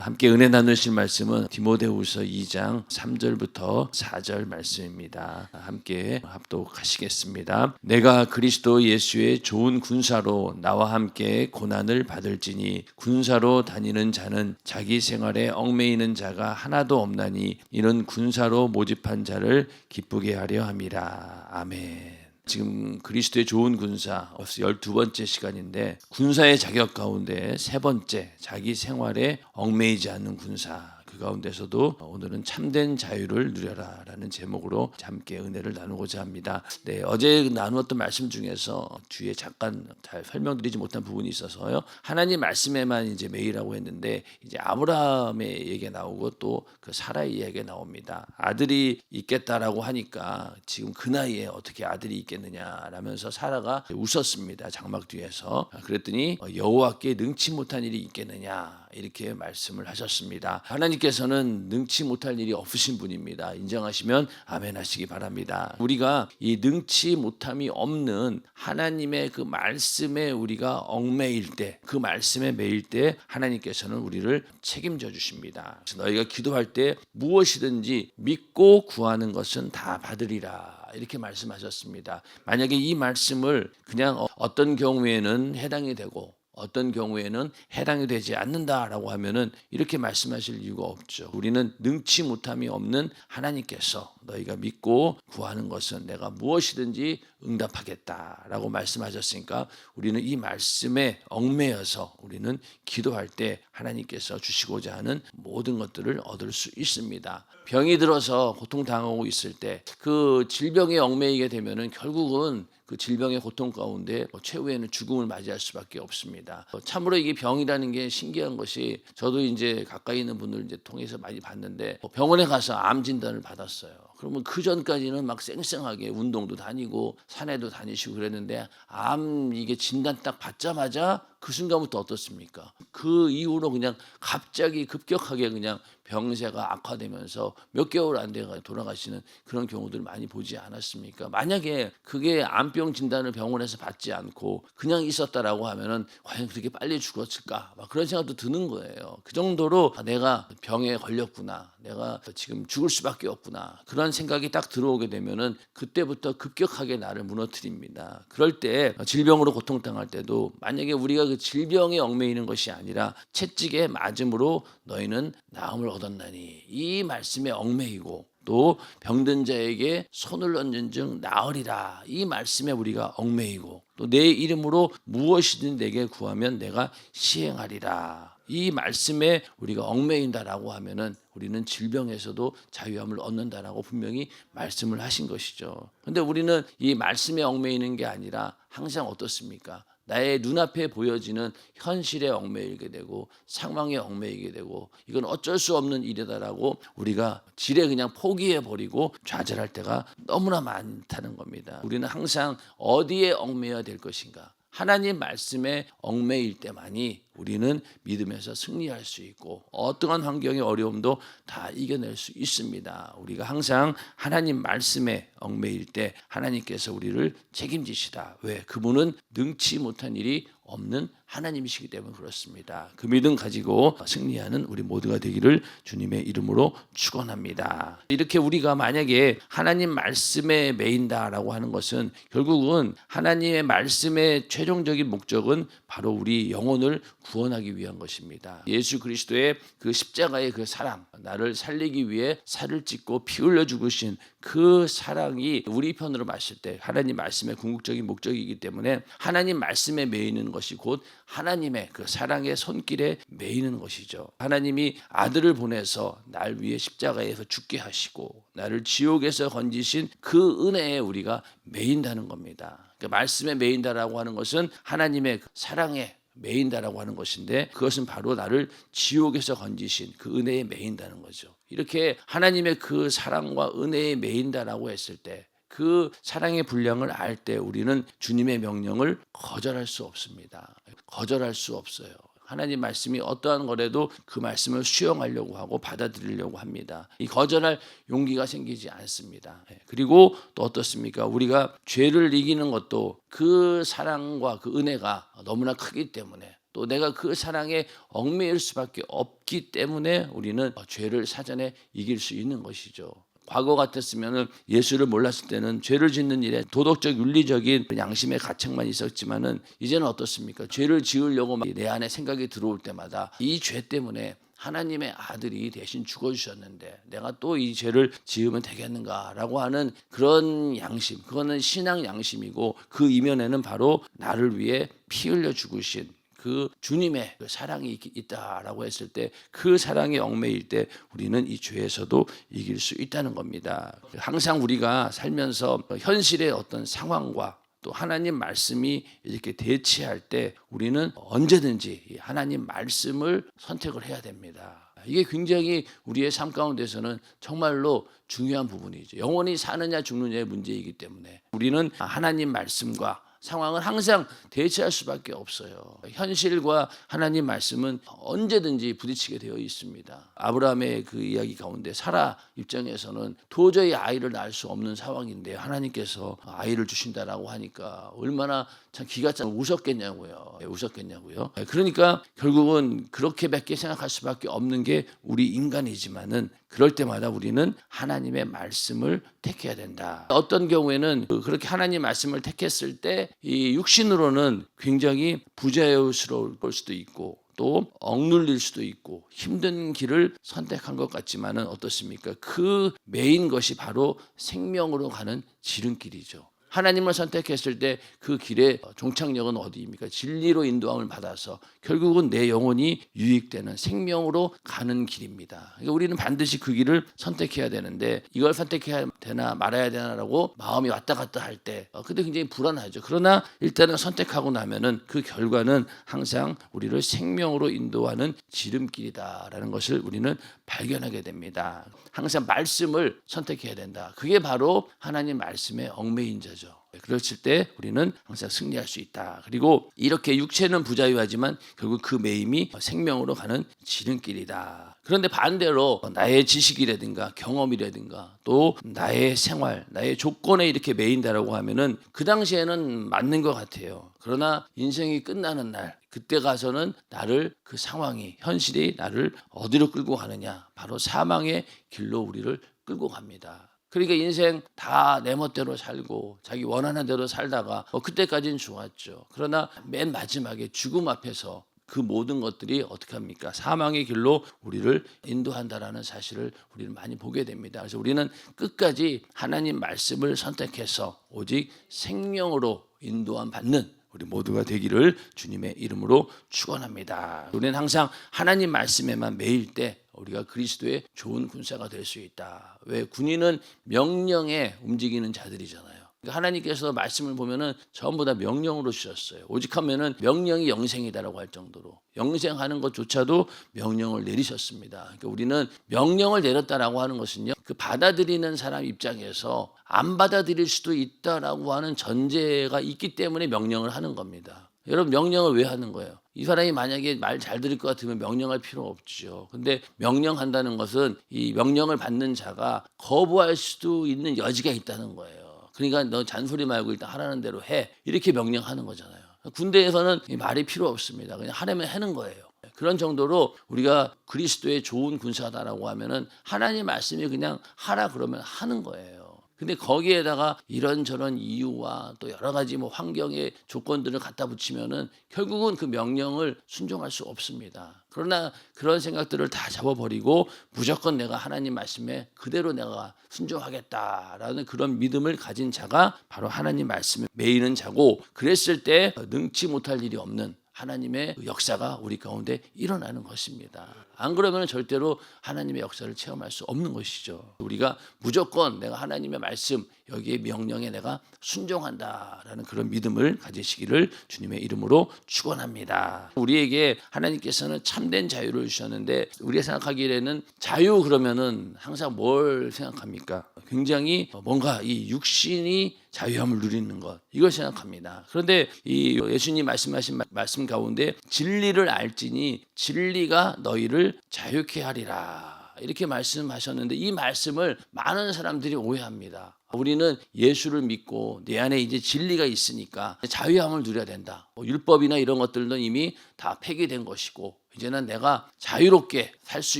함께 은혜 나누실 말씀은 디모데후서 2장 3절부터 4절 말씀입니다. 함께 합독하시겠습니다. 내가 그리스도 예수의 좋은 군사로 나와 함께 고난을 받을지니 군사로 다니는 자는 자기 생활에 얽매이는 자가 하나도 없나니 이는 군사로 모집한 자를 기쁘게 하려 함이라. 아멘. 지금 그리스도의 좋은 군사 12번째 시간인데 군사의 자격 가운데 세 번째 자기 생활에 얽매이지 않는 군사 그 가운데서도 오늘은 참된 자유를 누려라 라는 제목으로 함께 은혜를 나누고자 합니다. 어제 나누었던 말씀 중에서 뒤에 잠깐 잘 설명드리지 못한 부분이 있어서요. 하나님 말씀에만 이제 매이라고 했는데 이제 아브라함의 얘기가 나오고 또 그 사라의 이야기가 나옵니다. 아들이 있겠다라고 하니까 지금 그 나이에 어떻게 아들이 있겠느냐라면서 사라가 웃었습니다. 장막 뒤에서. 그랬더니 여호와께 능치 못한 일이 있겠느냐 이렇게 말씀을 하셨습니다. 하나님께서는 능치 못할 일이 없으신 분입니다. 인정하시면 아멘 하시기 바랍니다. 우리가 이 능치 못함이 없는 하나님의 그 말씀에 우리가 얽매일 때, 그 말씀에 매일 때 하나님께서는 우리를 책임져 주십니다. 너희가 기도할 때 무엇이든지 믿고 구하는 것은 다 받으리라. 이렇게 말씀하셨습니다. 만약에 이 말씀을 그냥 어떤 경우에는 해당이 되고 어떤 경우에는 해당이 되지 않는다라고 하면은 이렇게 말씀하실 이유가 없죠. 우리는 능치 못함이 없는 하나님께서 너희가 믿고 구하는 것은 내가 무엇이든지 응답하겠다라고 말씀하셨으니까 우리는 이 말씀에 얽매여서 우리는 기도할 때 하나님께서 주시고자 하는 모든 것들을 얻을 수 있습니다. 병이 들어서 고통당하고 있을 때 그 질병에 얽매이게 되면은 결국은 그 질병의 고통 가운데 최후에는 죽음을 맞이할 수밖에 없습니다. 참으로 이게 병이라는 게 신기한 것이 저도 이제 가까이 있는 분들 이제 통해서 많이 봤는데 병원에 가서 암 진단을 받았어요. 그러면 그 전까지는 막 쌩쌩하게 운동도 다니고 산에도 다니시고 그랬는데 암 이게 진단 딱 받자마자 그 순간부터 어떻습니까? 그 이후로 그냥 갑자기 급격하게 그냥 병세가 악화되면서 몇 개월 안 돼가 돌아가시는 그런 경우들 많이 보지 않았습니까? 만약에 그게 암병 진단을 병원에서 받지 않고 그냥 있었다라고 하면은 과연 그렇게 빨리 죽었을까? 막 그런 생각도 드는 거예요. 그 정도로 내가 병에 걸렸구나. 내가 지금 죽을 수밖에 없구나. 그런 생각이 딱 들어오게 되면은 그때부터 급격하게 나를 무너뜨립니다. 그럴 때 질병으로 고통당할 때도 만약에 우리가 그 질병에 얽매이는 것이 아니라 채찍에 맞음으로 너희는 나음을 얻었나니 이 말씀에 얽매이고 또 병든 자에게 손을 얹은 즉 나으리라 이 말씀에 우리가 얽매이고 또 내 이름으로 무엇이든 내게 구하면 내가 시행하리라 이 말씀에 우리가 얽매인다라고 하면은 우리는 질병에서도 자유함을 얻는다라고 분명히 말씀을 하신 것이죠. 그런데 우리는 이 말씀에 얽매이는 게 아니라 항상 어떻습니까? 나의 눈앞에 보여지는 현실에 얽매이게 되고 상황에 얽매이게 되고 이건 어쩔 수 없는 일이다라고 우리가 지레 그냥 포기해버리고 좌절할 때가 너무나 많다는 겁니다. 우리는 항상 어디에 얽매여야 될 것인가? 하나님 말씀에 얽매일 때만이 우리는 믿음에서 승리할 수 있고 어떠한 환경의 어려움도 다 이겨낼 수 있습니다. 우리가 항상 하나님 말씀에 얽매일 때 하나님께서 우리를 책임지시다. 왜? 그분은 능치 못한 일이 없는 하나님이시기 때문에 그렇습니다. 그 믿음 가지고 승리하는 우리 모두가 되기를 주님의 이름으로 축원합니다. 이렇게 우리가 만약에 하나님 말씀에 매인다라고 하는 것은 결국은 하나님의 말씀의 최종적인 목적은 바로 우리 영혼을 구원하기 위한 것입니다. 예수 그리스도의 그 십자가의 그 사랑, 나를 살리기 위해 살을 찢고 피 흘려 죽으신 그 사랑이 우리 편으로 봤을 때 하나님 말씀의 궁극적인 목적이기 때문에 하나님 말씀에 매이는 것이 곧 하나님의 그 사랑의 손길에 매이는 것이죠. 하나님이 아들을 보내서 날 위해 십자가에서 죽게 하시고 나를 지옥에서 건지신 그 은혜에 우리가 매인다는 겁니다. 그 말씀에 매인다라고 하는 것은 하나님의 사랑에 매인다라고 하는 것인데 그것은 바로 나를 지옥에서 건지신 그 은혜에 매인다는 거죠. 이렇게 하나님의 그 사랑과 은혜에 매인다라고 했을 때 그 사랑의 분량을 알 때 우리는 주님의 명령을 거절할 수 없습니다. 거절할 수 없어요. 하나님 말씀이 어떠한 거라도 그 말씀을 수용하려고 하고 받아들이려고 합니다. 이 거절할 용기가 생기지 않습니다. 그리고 또 어떻습니까? 우리가 죄를 이기는 것도 그 사랑과 그 은혜가 너무나 크기 때문에 또 내가 그 사랑에 얽매일 수밖에 없기 때문에 우리는 죄를 사전에 이길 수 있는 것이죠. 과거 같았으면 예수를 몰랐을 때는 죄를 짓는 일에 도덕적 윤리적인 양심의 가책만 있었지만은 이제는 어떻습니까? 죄를 지으려고 내 안에 생각이 들어올 때마다 이 죄 때문에 하나님의 아들이 대신 죽어주셨는데 내가 또 이 죄를 지으면 되겠는가라고 하는 그런 양심, 그거는 신앙 양심이고 그 이면에는 바로 나를 위해 피 흘려 죽으신 그 주님의 그 사랑이 있다라고 했을 때 그 사랑에 얽매일 때 우리는 이 죄에서도 이길 수 있다는 겁니다. 항상 우리가 살면서 현실의 어떤 상황과 또 하나님 말씀이 이렇게 대치할 때 우리는 언제든지 하나님 말씀을 선택을 해야 됩니다. 이게 굉장히 우리의 삶 가운데서는 정말로 중요한 부분이죠. 영원히 사느냐 죽느냐의 문제이기 때문에 우리는 하나님 말씀과 상황을 항상 대체할 수밖에 없어요. 현실과 하나님 말씀은 언제든지 부딪히게 되어 있습니다. 아브라함의 그 이야기 가운데 사라 입장에서는 도저히 아이를 낳을 수 없는 상황인데 하나님께서 아이를 주신다라고 하니까 얼마나 참 기가 차 우셨겠냐고요. 우셨겠냐고요. 그러니까 결국은 그렇게밖에 생각할 수밖에 없는 게 우리 인간이지만은 그럴 때마다 우리는 하나님의 말씀을 택해야 된다. 어떤 경우에는 그렇게 하나님 말씀을 택했을 때 이 육신으로는 굉장히 부자유스러울 수도 있고 또 억눌릴 수도 있고 힘든 길을 선택한 것 같지만은 어떻습니까? 그 메인 것이 바로 생명으로 가는 지름길이죠. 하나님을 선택했을 때 그 길의 종착역은 어디입니까? 진리로 인도함을 받아서 결국은 내 영혼이 유익되는 생명으로 가는 길입니다. 그러니까 우리는 반드시 그 길을 선택해야 되는데 이걸 선택해야 되나 말아야 되나라고 마음이 왔다 갔다 할 때 그때 굉장히 불안하죠. 그러나 일단은 선택하고 나면은 그 결과는 항상 우리를 생명으로 인도하는 지름길이다라는 것을 우리는 발견하게 됩니다. 항상 말씀을 선택해야 된다. 그게 바로 하나님 말씀의 얽매인 자죠. 그랬을 때 우리는 항상 승리할 수 있다. 그리고 이렇게 육체는 부자유하지만 결국 그 매임이 생명으로 가는 지름길이다. 그런데 반대로 나의 지식이라든가 경험이라든가 또 나의 생활, 나의 조건에 이렇게 매인다라고 하면은 그 당시에는 맞는 것 같아요. 그러나 인생이 끝나는 날 그때 가서는 나를 그 상황이 현실이 나를 어디로 끌고 가느냐 바로 사망의 길로 우리를 끌고 갑니다. 그러니까 인생 다 내 멋대로 살고 자기 원하는 대로 살다가 그때까지는 좋았죠. 그러나 맨 마지막에 죽음 앞에서 그 모든 것들이 어떻게 합니까? 사망의 길로 우리를 인도한다라는 사실을 우리는 많이 보게 됩니다. 그래서 우리는 끝까지 하나님 말씀을 선택해서 오직 생명으로 인도함 받는 우리 모두가 되기를 주님의 이름으로 축원합니다. 우리는 항상 하나님 말씀에만 매일 때 우리가 그리스도의 좋은 군사가 될 수 있다. 왜? 군인은 명령에 움직이는 자들이잖아요. 그러니까 하나님께서 말씀을 보면은 전부 다 명령으로 주셨어요. 오직 하면은 명령이 영생이다라고 할 정도로 영생하는 것조차도 명령을 내리셨습니다. 그러니까 우리는 명령을 내렸다라고 하는 것은요, 그 받아들이는 사람 입장에서 안 받아들일 수도 있다라고 하는 전제가 있기 때문에 명령을 하는 겁니다. 여러분 명령을 왜 하는 거예요? 이 사람이 만약에 말 잘 들을 것 같으면 명령할 필요 없죠. 근데 명령한다는 것은 이 명령을 받는 자가 거부할 수도 있는 여지가 있다는 거예요. 그러니까 너 잔소리 말고 일단 하라는 대로 해. 이렇게 명령하는 거잖아요. 군대에서는 말이 필요 없습니다. 그냥 하려면 하는 거예요. 그런 정도로 우리가 그리스도의 좋은 군사다라고 하면은 하나님 말씀이 그냥 하라 그러면 하는 거예요. 근데 거기에다가 이런저런 이유와 또 여러 가지 환경의 조건들을 갖다 붙이면은 결국은 그 명령을 순종할 수 없습니다. 그러나 그런 생각들을 다 잡아버리고 무조건 내가 하나님 말씀에 그대로 내가 순종하겠다라는 그런 믿음을 가진 자가 바로 하나님 말씀에 매이는 자고, 그랬을 때 능치 못할 일이 없는 하나님의 역사가 우리 가운데 일어나는 것입니다. 안 그러면 절대로 하나님의 역사를 체험할 수 없는 것이죠. 우리가 무조건 내가 하나님의 말씀 여기에 명령에 내가 순종한다라는 그런 믿음을 가지시기를 주님의 이름으로 축원합니다. 우리에게 하나님께서는 참된 자유를 주셨는데 우리가 생각하기에는 자유 그러면은 항상 뭘 생각합니까? 굉장히 뭔가 이 육신이 자유함을 누리는 것, 이걸 생각합니다. 그런데 이 예수님 말씀하신 말씀 가운데 진리를 알지니 진리가 너희를 자유케 하리라 이렇게 말씀하셨는데 이 말씀을 많은 사람들이 오해합니다. 우리는 예수를 믿고 내 안에 이제 진리가 있으니까 자유함을 누려야 된다. 율법이나 이런 것들도 이미 다 폐기된 것이고 이제는 내가 자유롭게 살 수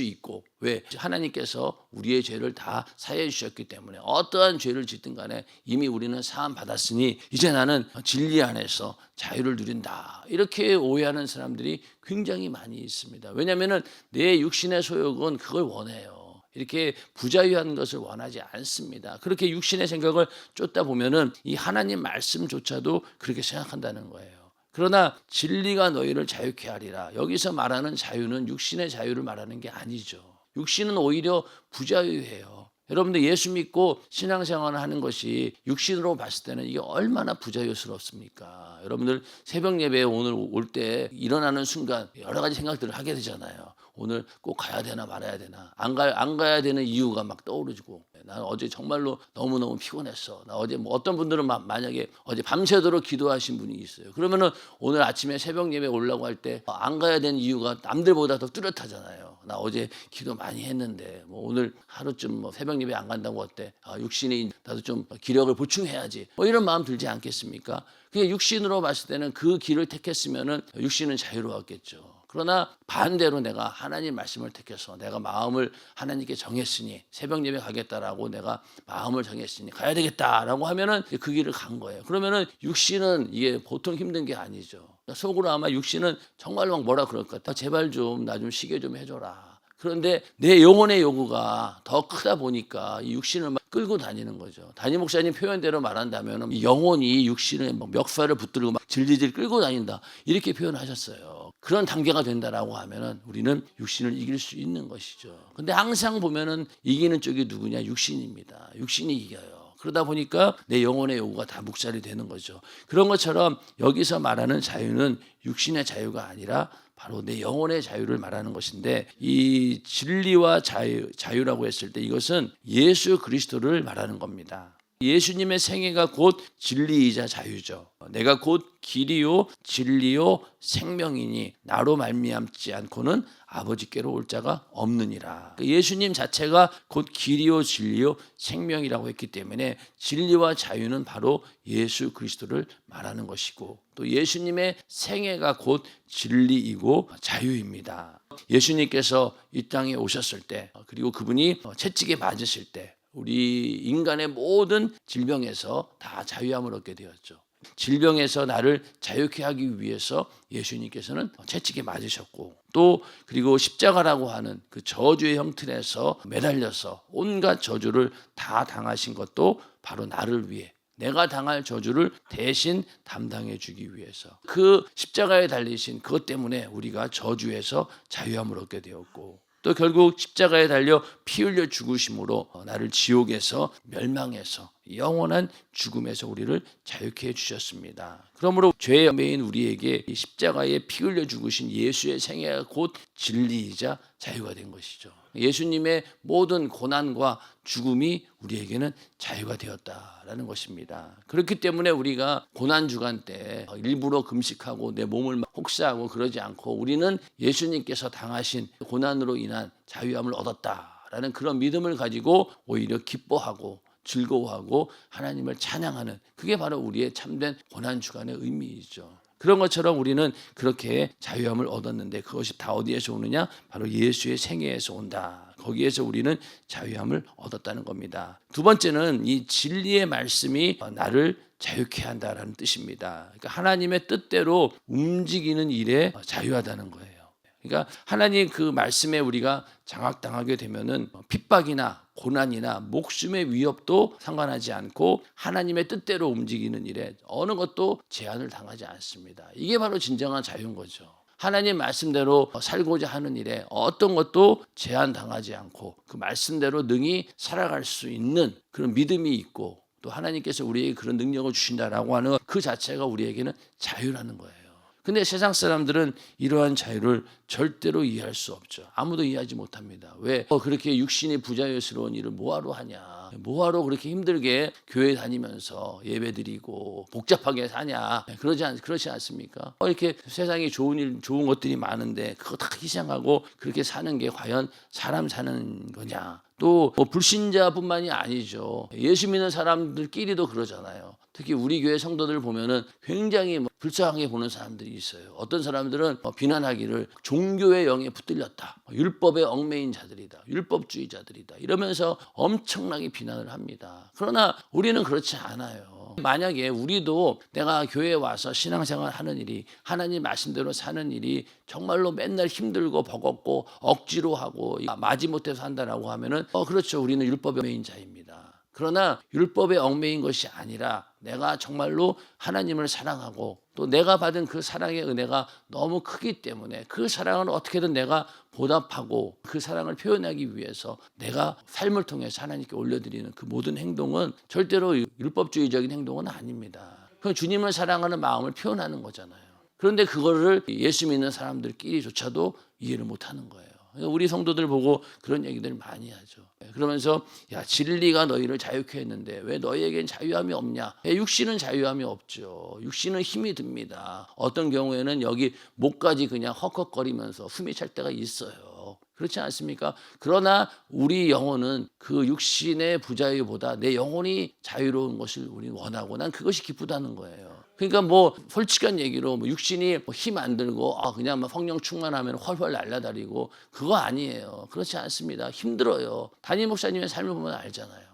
있고, 왜? 하나님께서 우리의 죄를 다 사해 주셨기 때문에 어떠한 죄를 짓든 간에 이미 우리는 사함 받았으니 이제 나는 진리 안에서 자유를 누린다. 이렇게 오해하는 사람들이 굉장히 많이 있습니다. 왜냐하면 내 육신의 소욕은 그걸 원해요. 이렇게 부자유한 것을 원하지 않습니다. 그렇게 육신의 생각을 쫓다 보면은 이 하나님 말씀조차도 그렇게 생각한다는 거예요. 그러나 진리가 너희를 자유케 하리라. 여기서 말하는 자유는 육신의 자유를 말하는 게 아니죠. 육신은 오히려 부자유해요. 여러분들 예수 믿고 신앙생활을 하는 것이 육신으로 봤을 때는 이게 얼마나 부자유스럽습니까? 여러분들 새벽 예배에 오늘 올 때 일어나는 순간 여러 가지 생각들을 하게 되잖아요. 오늘 꼭 가야 되나 말아야 되나, 안 가야 되는 이유가 막 떠오르고, 난 어제 정말로 너무너무 피곤했어. 나 어제 뭐 어떤 분들은 만약에 어제 밤새도록 기도하신 분이 있어요. 그러면은 오늘 아침에 새벽 예배 올라고 할 때 안 가야 되는 이유가 남들보다 더 뚜렷하잖아요. 나 어제 기도 많이 했는데 뭐 오늘 하루쯤 뭐 새벽 예배 안 간다고 어때? 육신이 나도 좀 기력을 보충해야지. 뭐 이런 마음 들지 않겠습니까? 그게 육신으로 봤을 때는 그 길을 택했으면은 육신은 자유로웠겠죠. 그러나 반대로 내가 하나님 말씀을 택해서 내가 마음을 하나님께 정했으니 새벽 예배 가겠다라고 내가 마음을 정했으니 가야 되겠다라고 하면은 그 길을 간 거예요. 그러면은 육신은 이게 보통 힘든 게 아니죠. 속으로 아마 육신은 정말로 뭐라 그럴 것 같아. 제발 좀 나 좀 쉬게 좀 해줘라. 그런데 내 영혼의 요구가 더 크다 보니까 이 육신을 막 끌고 다니는 거죠. 담임 목사님 표현대로 말한다면 이 영혼이 육신을 막 멱살을 붙들고 막 질질질 끌고 다닌다. 이렇게 표현하셨어요. 그런 단계가 된다라고 하면은 우리는 육신을 이길 수 있는 것이죠. 근데 항상 보면은 이기는 쪽이 누구냐? 육신입니다. 육신이 이겨요. 그러다 보니까 내 영혼의 요구가 다 묵살이 되는 거죠. 그런 것처럼 여기서 말하는 자유는 육신의 자유가 아니라 바로 내 영혼의 자유를 말하는 것인데, 이 진리와 자유라고 했을 때 이것은 예수 그리스도를 말하는 겁니다. 예수님의 생애가 곧 진리이자 자유죠. 내가 곧 길이요 진리요 생명이니 나로 말미암지 않고는 아버지께로 올 자가 없느니라. 예수님 자체가 곧 길이요 진리요 생명이라고 했기 때문에 진리와 자유는 바로 예수 그리스도를 말하는 것이고, 또 예수님의 생애가 곧 진리이고 자유입니다. 예수님께서 이 땅에 오셨을 때, 그리고 그분이 채찍에 맞으실 때 우리 인간의 모든 질병에서 다 자유함을 얻게 되었죠. 질병에서 나를 자유케 하기 위해서 예수님께서는 채찍에 맞으셨고, 또 그리고 십자가라고 하는 그 저주의 형틀에서 매달려서 온갖 저주를 다 당하신 것도 바로 나를 위해, 내가 당할 저주를 대신 담당해 주기 위해서, 그 십자가에 달리신 그것 때문에 우리가 저주에서 자유함을 얻게 되었고, 또 결국 십자가에 달려 피 흘려 죽으심으로 나를 지옥에서 멸망해서 영원한 죽음에서 우리를 자유케 해주셨습니다. 그러므로 죄의 매인 우리에게 이 십자가에 피 흘려 죽으신 예수의 생애가 곧 진리이자 자유가 된 것이죠. 예수님의 모든 고난과 죽음이 우리에게는 자유가 되었다라는 것입니다. 그렇기 때문에 우리가 고난주간 때 일부러 금식하고 내 몸을 혹사하고 그러지 않고, 우리는 예수님께서 당하신 고난으로 인한 자유함을 얻었다라는 그런 믿음을 가지고 오히려 기뻐하고 즐거워하고 하나님을 찬양하는, 그게 바로 우리의 참된 고난주간의 의미이죠. 그런 것처럼 우리는 그렇게 자유함을 얻었는데 그것이 다 어디에서 오느냐? 바로 예수의 생애에서 온다. 거기에서 우리는 자유함을 얻었다는 겁니다. 두 번째는 이 진리의 말씀이 나를 자유케 한다라는 뜻입니다. 그러니까 하나님의 뜻대로 움직이는 일에 자유하다는 거예요. 그러니까 하나님 그 말씀에 우리가 장악당하게 되면은 핍박이나 고난이나 목숨의 위협도 상관하지 않고 하나님의 뜻대로 움직이는 일에 어느 것도 제한을 당하지 않습니다. 이게 바로 진정한 자유인 거죠. 하나님 말씀대로 살고자 하는 일에 어떤 것도 제한당하지 않고 그 말씀대로 능히 살아갈 수 있는 그런 믿음이 있고, 또 하나님께서 우리에게 그런 능력을 주신다라고 하는 그 자체가 우리에게는 자유라는 거예요. 근데 세상 사람들은 이러한 자유를 절대로 이해할 수 없죠. 아무도 이해하지 못합니다. 왜 그렇게 육신이 부자유스러운 일을 뭐하러 하냐, 뭐하러 그렇게 힘들게 교회 다니면서 예배드리고 복잡하게 사냐, 그렇지 않습니까? 이렇게 세상에 좋은 것들이 많은데 그거 다 희생하고 그렇게 사는 게 과연 사람 사는 거냐, 또 뭐 불신자뿐만이 아니죠. 예수 믿는 사람들끼리도 그러잖아요. 특히 우리 교회 성도들 보면은 굉장히 불쌍하게 보는 사람들이 있어요. 어떤 사람들은 비난하기를 종교의 영에 붙들렸다, 율법의 얽매인 자들이다, 율법주의자들이다 이러면서 엄청나게 비난을 합니다. 그러나 우리는 그렇지 않아요. 만약에 우리도 내가 교회에 와서 신앙생활 하는 일이, 하나님 말씀대로 사는 일이 정말로 맨날 힘들고 버겁고 억지로 하고 마지못해서 한다라고 하면은 그렇죠, 우리는 율법의 얽매인 자입니다. 그러나 율법에 얽매인 것이 아니라 내가 정말로 하나님을 사랑하고 또 내가 받은 그 사랑의 은혜가 너무 크기 때문에 그 사랑을 어떻게든 내가 보답하고 그 사랑을 표현하기 위해서 내가 삶을 통해서 하나님께 올려드리는 그 모든 행동은 절대로 율법주의적인 행동은 아닙니다. 그 주님을 사랑하는 마음을 표현하는 거잖아요. 그런데 그거를 예수 믿는 사람들끼리조차도 이해를 못하는 거예요. 우리 성도들 보고 그런 얘기들 많이 하죠. 그러면서 야, 진리가 너희를 자유케 했는데 왜 너희에겐 자유함이 없냐? 육신은 자유함이 없죠. 육신은 힘이 듭니다. 어떤 경우에는 여기 목까지 그냥 헉헉거리면서 숨이 찰 때가 있어요. 그렇지 않습니까? 그러나 우리 영혼은 그 육신의 부자유보다 내 영혼이 자유로운 것을 우리는 원하고 난 그것이 기쁘다는 거예요. 그러니까 뭐 솔직한 얘기로 육신이 힘 안 들고 그냥 성령 충만하면 훨훨 날아다니고 그거 아니에요. 그렇지 않습니다. 힘들어요. 담임 목사님의 삶을 보면 알잖아요.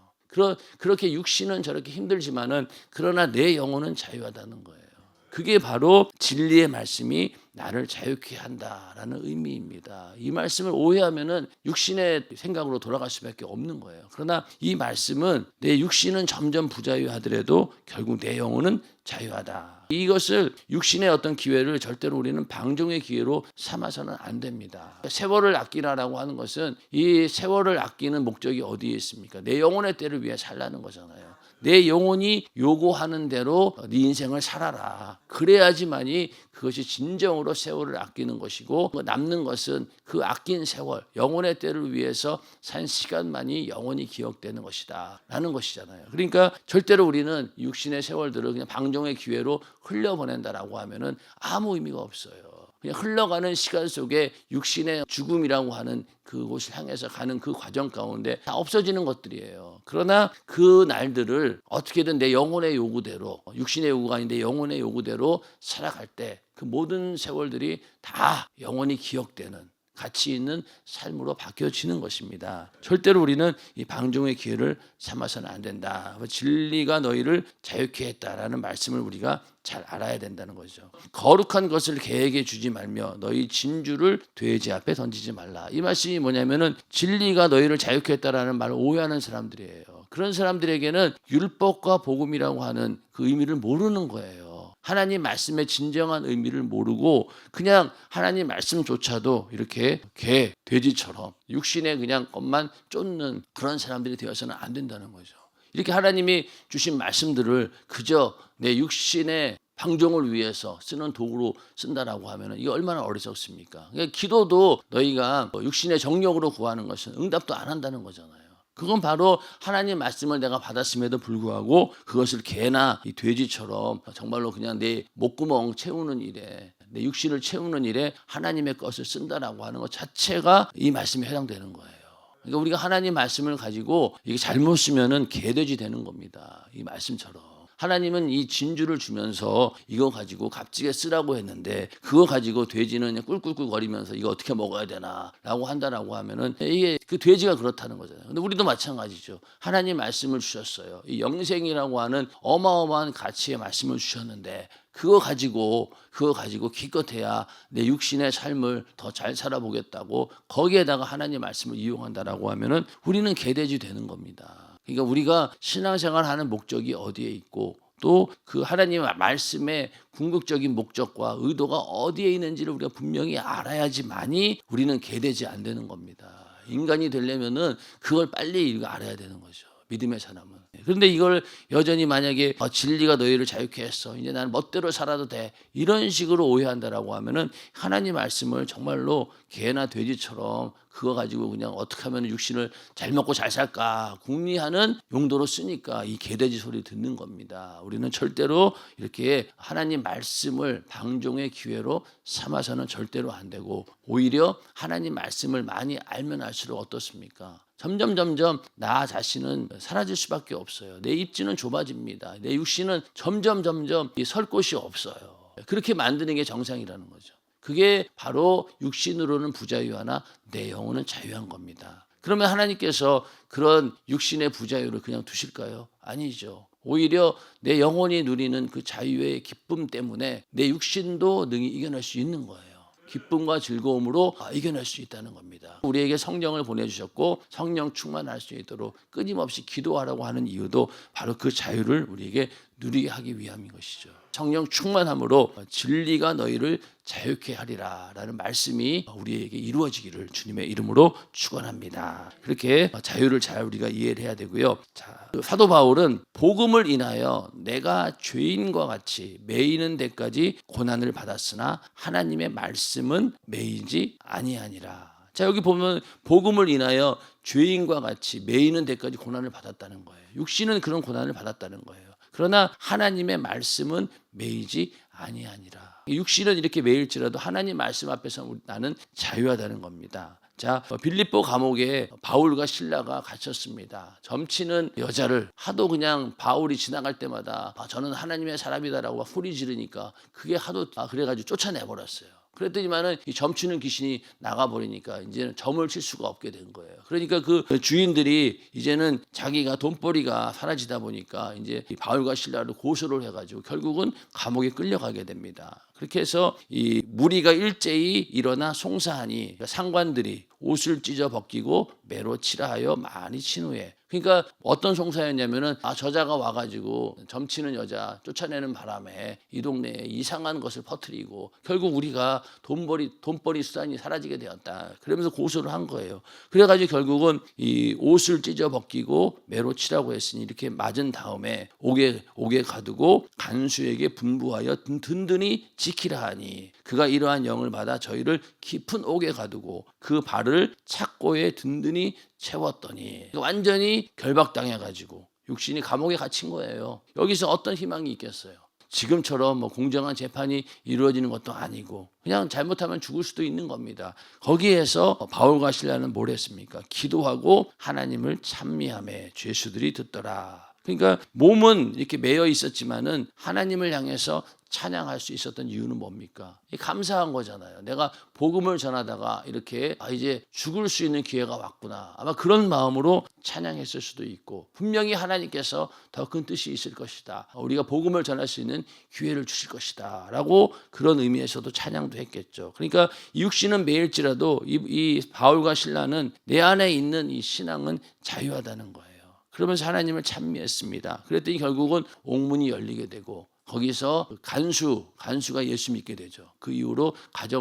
그렇게 육신은 저렇게 힘들지만은 그러나 내 영혼은 자유하다는 거예요. 그게 바로 진리의 말씀이 나를 자유케 한다라는 의미입니다. 이 말씀을 오해하면은 육신의 생각으로 돌아갈 수밖에 없는 거예요. 그러나 이 말씀은 내 육신은 점점 부자유하더라도 결국 내 영혼은 자유하다. 이것을 육신의 어떤 기회를 절대로 우리는 방종의 기회로 삼아서는 안 됩니다. 세월을 아끼라라고 하는 것은 이 세월을 아끼는 목적이 어디에 있습니까? 내 영혼의 때를 위해 살라는 거잖아요. 내 영혼이 요구하는 대로 네 인생을 살아라. 그래야지만이 그것이 진정으로 세월을 아끼는 것이고 남는 것은 그 아낀 세월, 영혼의 때를 위해서 산 시간만이 영원히 기억되는 것이다 라는 것이잖아요. 그러니까 절대로 우리는 육신의 세월들을 그냥 방종의 기회로 흘려보낸다라고 하면은 아무 의미가 없어요. 그냥 흘러가는 시간 속에 육신의 죽음이라고 하는 그곳을 향해서 가는 그 과정 가운데 다 없어지는 것들이에요. 그러나 그 날들을 어떻게든 내 영혼의 요구대로, 육신의 요구가 아닌데 영혼의 요구대로 살아갈 때 그 모든 세월들이 다 영원히 기억되는 가치 있는 삶으로 바뀌어지는 것입니다. 절대로 우리는 이 방종의 기회를 삼아서는 안 된다. 진리가 너희를 자유케 했다라는 말씀을 우리가 잘 알아야 된다는 거죠. 거룩한 것을 개에게 주지 말며 너희 진주를 돼지 앞에 던지지 말라. 이 말씀이 뭐냐면은 진리가 너희를 자유케 했다라는 말을 오해하는 사람들이에요. 그런 사람들에게는 율법과 복음이라고 하는 그 의미를 모르는 거예요. 하나님 말씀의 진정한 의미를 모르고 그냥 하나님 말씀조차도 이렇게 개, 돼지처럼 육신의 그냥 것만 쫓는 그런 사람들이 되어서는 안 된다는 거죠. 이렇게 하나님이 주신 말씀들을 그저 내 육신의 방종을 위해서 쓰는 도구로 쓴다라고 하면 이게 얼마나 어리석습니까? 그러니까 기도도 너희가 육신의 정욕으로 구하는 것은 응답도 안 한다는 거잖아요. 그건 바로 하나님 말씀을 내가 받았음에도 불구하고 그것을 개나 이 돼지처럼 정말로 그냥 내 목구멍 채우는 일에, 내 육신을 채우는 일에 하나님의 것을 쓴다라고 하는 것 자체가 이 말씀에 해당되는 거예요. 그러니까 우리가 하나님 말씀을 가지고 이게 잘못 쓰면은 개돼지 되는 겁니다. 이 말씀처럼. 하나님은 이 진주를 주면서 이거 가지고 값지게 쓰라고 했는데 그거 가지고 돼지는 그냥 꿀꿀꿀 거리면서 이거 어떻게 먹어야 되나 라고 한다라고 하면은 이게 그 돼지가 그렇다는 거잖아요. 근데 우리도 마찬가지죠. 하나님 말씀을 주셨어요. 이 영생이라고 하는 어마어마한 가치의 말씀을 주셨는데 그거 가지고 기껏해야 내 육신의 삶을 더 잘 살아보겠다고 거기에다가 하나님 말씀을 이용한다라고 하면은 우리는 개돼지 되는 겁니다. 그러니까 우리가 신앙생활 하는 목적이 어디에 있고 또 그 하나님 말씀의 궁극적인 목적과 의도가 어디에 있는지를 우리가 분명히 알아야지만이 우리는 개되지 안 되는 겁니다. 인간이 되려면은 그걸 빨리 알아야 되는 거죠. 믿음의 사람은. 그런데 이걸 여전히 만약에 진리가 너희를 자유케 했어. 이제 나는 멋대로 살아도 돼. 이런 식으로 오해한다라고 하면은 하나님 말씀을 정말로 개나 돼지처럼 그거 가지고 그냥 어떻게 하면 육신을 잘 먹고 잘 살까 궁리하는 용도로 쓰니까 이 개돼지 소리 듣는 겁니다. 우리는 절대로 이렇게 하나님 말씀을 방종의 기회로 삼아서는 절대로 안 되고, 오히려 하나님 말씀을 많이 알면 알수록 어떻습니까? 점점 나 자신은 사라질 수밖에 없어요. 내 입지는 좁아집니다. 내 육신은 점점 설 곳이 없어요. 그렇게 만드는 게 정상이라는 거죠. 그게 바로 육신으로는 부자유하나 내 영혼은 자유한 겁니다. 그러면 하나님께서 그런 육신의 부자유를 그냥 두실까요? 아니죠. 오히려 내 영혼이 누리는 그 자유의 기쁨 때문에 내 육신도 능히 이겨낼 수 있는 거예요. 기쁨과 즐거움으로 이겨낼 수 있다는 겁니다. 우리에게 성령을 보내주셨고 성령 충만할 수 있도록 끊임없이 기도하라고 하는 이유도 바로 그 자유를 우리에게 누리게 하기 위함인 것이죠. 성령 충만함으로 진리가 너희를 자유케 하리라 라는 말씀이 우리에게 이루어지기를 주님의 이름으로 축원합니다. 그렇게 자유를 잘 우리가 이해를 해야 되고요. 자, 사도 바울은 복음을 인하여 내가 죄인과 같이 매이는 데까지 고난을 받았으나 하나님의 말씀은 매이지 아니하니라. 자, 여기 보면 복음을 인하여 죄인과 같이 매이는 데까지 고난을 받았다는 거예요. 육신은 그런 고난을 받았다는 거예요. 그러나 하나님의 말씀은 매이지 아니하니라. 육신은 이렇게 매일지라도 하나님 말씀 앞에서 나는 자유하다는 겁니다. 자, 빌립보 감옥에 바울과 실라가 갇혔습니다. 점치는 여자를 하도 그냥 바울이 지나갈 때마다 저는 하나님의 사람이다라고 소리 지르니까 그게 하도 그래가지고 쫓아내버렸어요. 그랬더니만은 이 점치는 귀신이 나가버리니까 이제는 점을 칠 수가 없게 된 거예요. 그러니까 그 주인들이 이제는 자기가 돈벌이가 사라지다 보니까 이제 바울과 실라를 고소를 해가지고 결국은 감옥에 끌려가게 됩니다. 그렇게 해서 이 무리가 일제히 일어나 송사하니 상관들이 옷을 찢어 벗기고 매로 치라 하여 많이 친 후에, 그러니까 어떤 송사였냐면은 저자가 와가지고 점치는 여자 쫓아내는 바람에 이 동네에 이상한 것을 퍼뜨리고 결국 우리가 돈벌이 수단이 사라지게 되었다. 그러면서 고소를 한 거예요. 그래가지고 결국은 이 옷을 찢어 벗기고 매로 치라고 했으니 이렇게 맞은 다음에 옥에 가두고 간수에게 분부하여 든든히 지키라 하니 그가 이러한 영을 받아 저희를 깊은 옥에 가두고 그 발을 착고에 든든히 채웠더니 완전히 결박당해가지고 육신이 감옥에 갇힌 거예요. 여기서 어떤 희망이 있겠어요? 지금처럼 공정한 재판이 이루어지는 것도 아니고 그냥 잘못하면 죽을 수도 있는 겁니다. 거기에서 바울과 실라는 뭘 했습니까? 기도하고 하나님을 찬미하며 죄수들이 듣더라. 그러니까 몸은 이렇게 매여 있었지만은 하나님을 향해서 찬양할 수 있었던 이유는 뭡니까? 감사한 거잖아요. 내가 복음을 전하다가 이렇게 이제 죽을 수 있는 기회가 왔구나. 아마 그런 마음으로 찬양했을 수도 있고, 분명히 하나님께서 더 큰 뜻이 있을 것이다. 우리가 복음을 전할 수 있는 기회를 주실 것이다. 라고 그런 의미에서도 찬양도 했겠죠. 그러니까 이 육신은 매일지라도 이 바울과 실라는 내 안에 있는 이 신앙은 자유하다는 거예요. 그러면서 하나님을 찬미했습니다. 그랬더니 결국은 옥문이 열리게 되고 거기서 간수가 예수 믿게 되죠. 그 이후로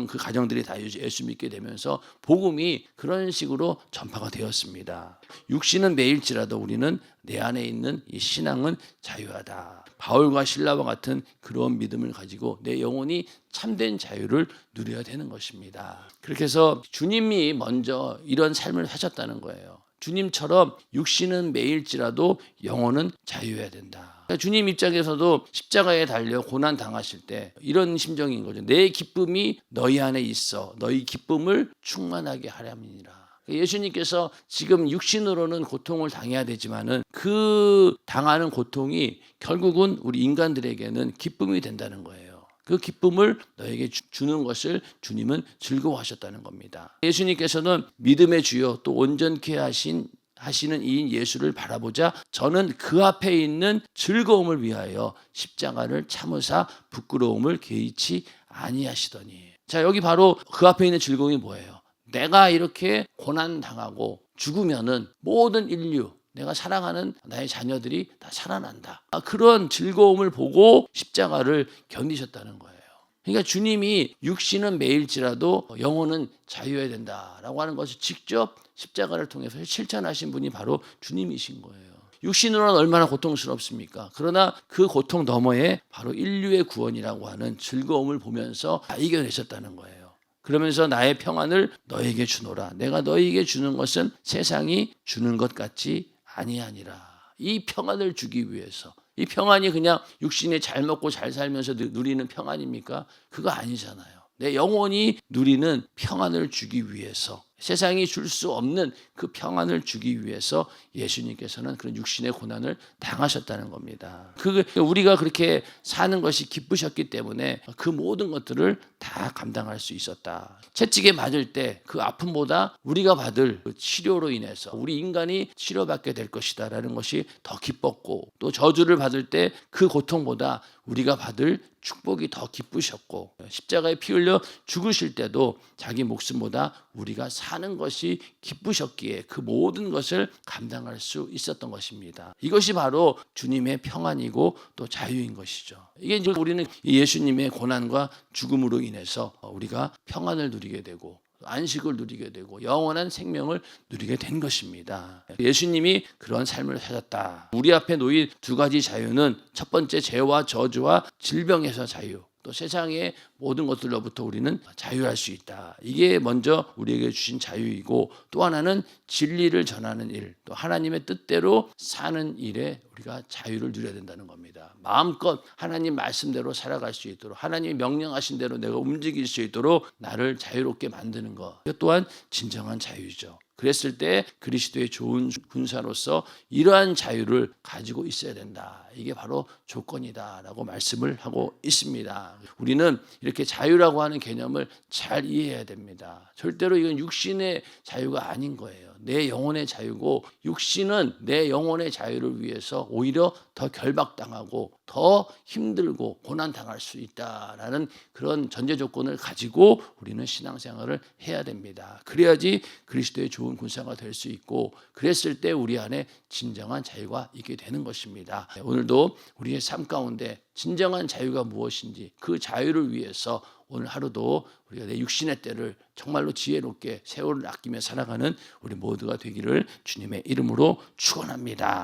그 가정들이 다 예수 믿게 되면서 복음이 그런 식으로 전파가 되었습니다. 육신은 매일지라도 우리는 내 안에 있는 이 신앙은 자유하다. 바울과 실라와 같은 그런 믿음을 가지고 내 영혼이 참된 자유를 누려야 되는 것입니다. 그렇게 해서 주님이 먼저 이런 삶을 하셨다는 거예요. 주님처럼 육신은 매일지라도 영혼은 자유해야 된다. 그러니까 주님 입장에서도 십자가에 달려 고난 당하실 때 이런 심정인 거죠. 내 기쁨이 너희 안에 있어 너희 기쁨을 충만하게 하렴이니라. 예수님께서 지금 육신으로는 고통을 당해야 되지만은 그 당하는 고통이 결국은 우리 인간들에게는 기쁨이 된다는 거예요. 그 기쁨을 너에게 주는 것을 주님은 즐거워하셨다는 겁니다. 예수님께서는 믿음의 주요 또 온전케 하시는 이인 예수를 바라보자 저는 그 앞에 있는 즐거움을 위하여 십자가를 참으사 부끄러움을 개의치 아니하시더니. 자, 여기 바로 그 앞에 있는 즐거움이 뭐예요? 내가 이렇게 고난당하고 죽으면은 모든 인류, 내가 사랑하는 나의 자녀들이 다 살아난다. 그런 즐거움을 보고 십자가를 견디셨다는 거예요. 그러니까 주님이 육신은 매일지라도 영혼은 자유해야 된다라고 하는 것을 직접 십자가를 통해서 실천하신 분이 바로 주님이신 거예요. 육신으로는 얼마나 고통스럽습니까? 그러나 그 고통 너머에 바로 인류의 구원이라고 하는 즐거움을 보면서 이겨내셨다는 거예요. 그러면서 나의 평안을 너에게 주노라. 내가 너에게 주는 것은 세상이 주는 것 같지 아니하니라. 이 평안을 주기 위해서, 이 평안이 그냥 육신이 잘 먹고 잘 살면서 누리는 평안입니까? 그거 아니잖아요. 내 영혼이 누리는 평안을 주기 위해서, 세상이 줄 수 없는 그 평안을 주기 위해서 예수님께서는 그런 육신의 고난을 당하셨다는 겁니다. 우리가 그렇게 사는 것이 기쁘셨기 때문에 그 모든 것들을 다 감당할 수 있었다. 채찍에 맞을 때 그 아픔보다 우리가 받을 그 치료로 인해서 우리 인간이 치료받게 될 것이다라는 것이 더 기뻤고, 또 저주를 받을 때 그 고통보다 우리가 받을 축복이 더 기쁘셨고, 십자가에 피 흘려 죽으실 때도 자기 목숨보다 우리가 사는 것이 기쁘셨기에 그 모든 것을 감당할 수 있었던 것입니다. 이것이 바로 주님의 평안이고 또 자유인 것이죠. 이게 이제 우리는 예수님의 고난과 죽음으로 인해서 우리가 평안을 누리게 되고 안식을 누리게 되고 영원한 생명을 누리게 된 것입니다. 예수님이 그런 삶을 사셨다. 우리 앞에 놓인 두 가지 자유는, 첫 번째 죄와 저주와 질병에서 자유, 또 세상의 모든 것들로부터 우리는 자유할 수 있다. 이게 먼저 우리에게 주신 자유이고, 또 하나는 진리를 전하는 일, 또 하나님의 뜻대로 사는 일에 우리가 자유를 누려야 된다는 겁니다. 마음껏 하나님 말씀대로 살아갈 수 있도록, 하나님이 명령하신 대로 내가 움직일 수 있도록 나를 자유롭게 만드는 것, 이것 또한 진정한 자유죠. 그랬을 때 그리스도의 좋은 군사로서 이러한 자유를 가지고 있어야 된다. 이게 바로 조건이다라고 말씀을 하고 있습니다. 우리는 이렇게 자유라고 하는 개념을 잘 이해해야 됩니다. 절대로 이건 육신의 자유가 아닌 거예요. 내 영혼의 자유고, 육신은 내 영혼의 자유를 위해서 오히려 더 결박당하고 더 힘들고 고난당할 수 있다라는 그런 전제 조건을 가지고 우리는 신앙생활을 해야 됩니다. 그래야지 그리스도의 좋은 군사가 될 수 있고, 그랬을 때 우리 안에 진정한 자유가 있게 되는 것입니다. 오늘도 우리의 삶 가운데 진정한 자유가 무엇인지, 그 자유를 위해서 오늘 하루도 우리가 내 육신의 때를 정말로 지혜롭게 세월을 아끼며 살아가는 우리 모두가 되기를 주님의 이름으로 축원합니다.